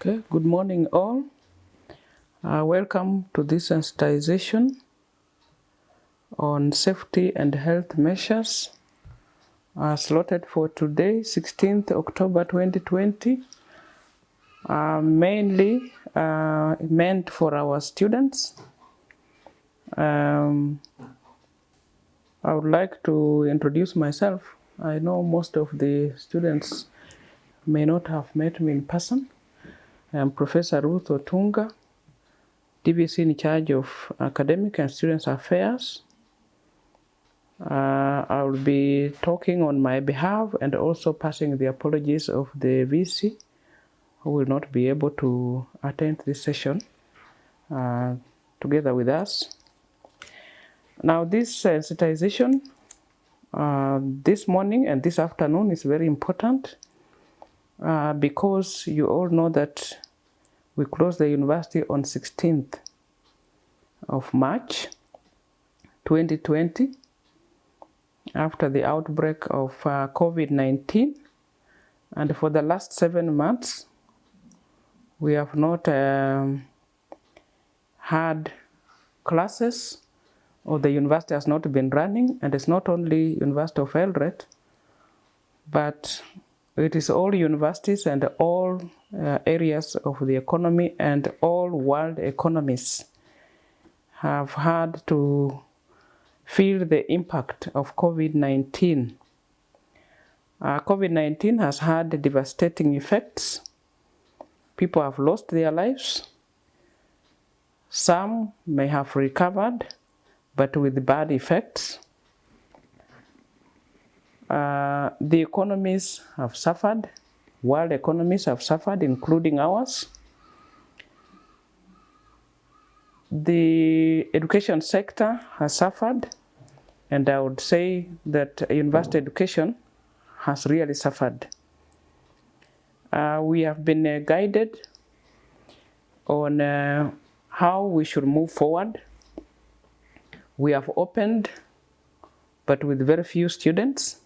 Okay, good morning all. Welcome to this sensitization on safety and health measures slotted for today, 16th October 2020, mainly meant for our students. I would like to introduce myself. I know most of the students may not have met me in person. I am Professor Ruth Otunga, DVC in charge of academic and students affairs. I will be talking on my behalf and also passing the apologies of the VC who will not be able to attend this session together with us. Now this sensitization this morning and this afternoon is very important because you all know that we closed the university on 16th of March 2020 after the outbreak of COVID-19, and for the last 7 months we have not had classes, or the university has not been running. And it's not only University of Eldoret, but it is all universities and all areas of the economy and all world economies have had to feel the impact of COVID-19. COVID-19 has had devastating effects. People have lost their lives. Some may have recovered, but with bad effects. The economies have suffered. World economies have suffered, including ours. The education sector has suffered, and I would say that university education has really suffered. We have been guided on how we should move forward. We have opened, but with very few students.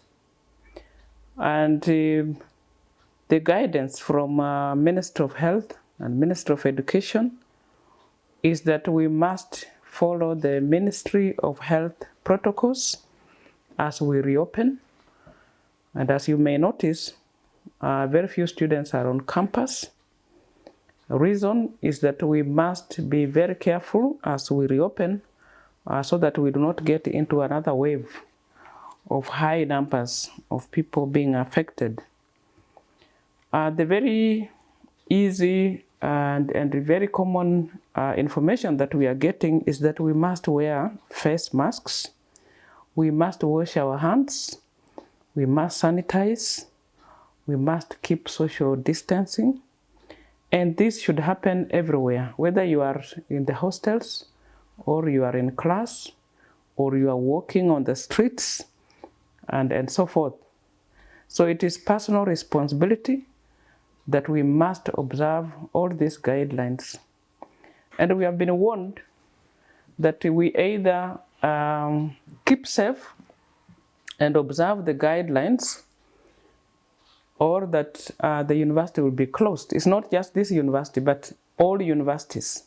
And the guidance from Minister of Health and Minister of Education is that we must follow the Ministry of Health protocols as we reopen. And as you may notice, very few students are on campus. The reason is that we must be very careful as we reopen so that we do not get into another wave of high numbers of people being affected. The very easy and very common information that we are getting is that we must wear face masks, we must wash our hands, we must sanitize, we must keep social distancing, and this should happen everywhere, whether you are in the hostels, or you are in class, or you are walking on the streets, and so forth. So it is personal responsibility that we must observe all these guidelines. And we have been warned that we either keep safe and observe the guidelines, or that the university will be closed. It's not just this university, but all universities.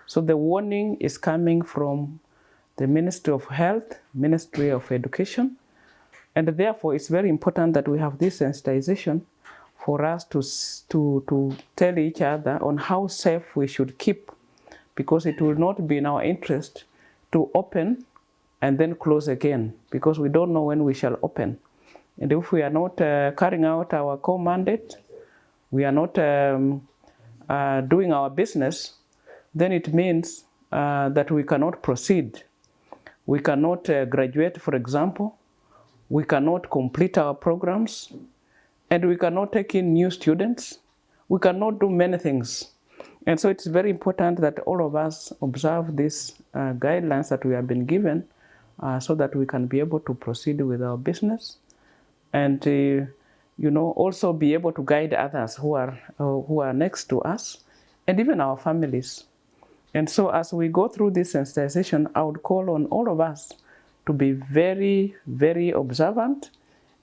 So the warning is coming from the Ministry of Health, Ministry of Education, and therefore it's very important that we have this sensitization for us to tell each other on how safe we should keep, because it will not be in our interest to open and then close again, because we don't know when we shall open. And if we are not carrying out our core mandate, we are not doing our business, then it means that we cannot proceed. We cannot graduate, for example. We cannot complete our programs, and we cannot take in new students. We cannot do many things. And so it's very important that all of us observe these guidelines that we have been given so that we can be able to proceed with our business, and also be able to guide others who are next to us, and even our families. And so as we go through this sensitization, I would call on all of us to be very, very observant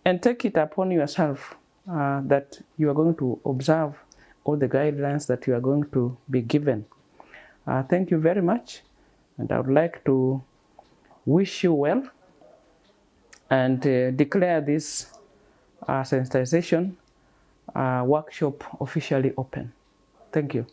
and take it upon yourself that you are going to observe all the guidelines that you are going to be given. Thank you very much, and I would like to wish you well and declare this sensitization workshop officially open. Thank you.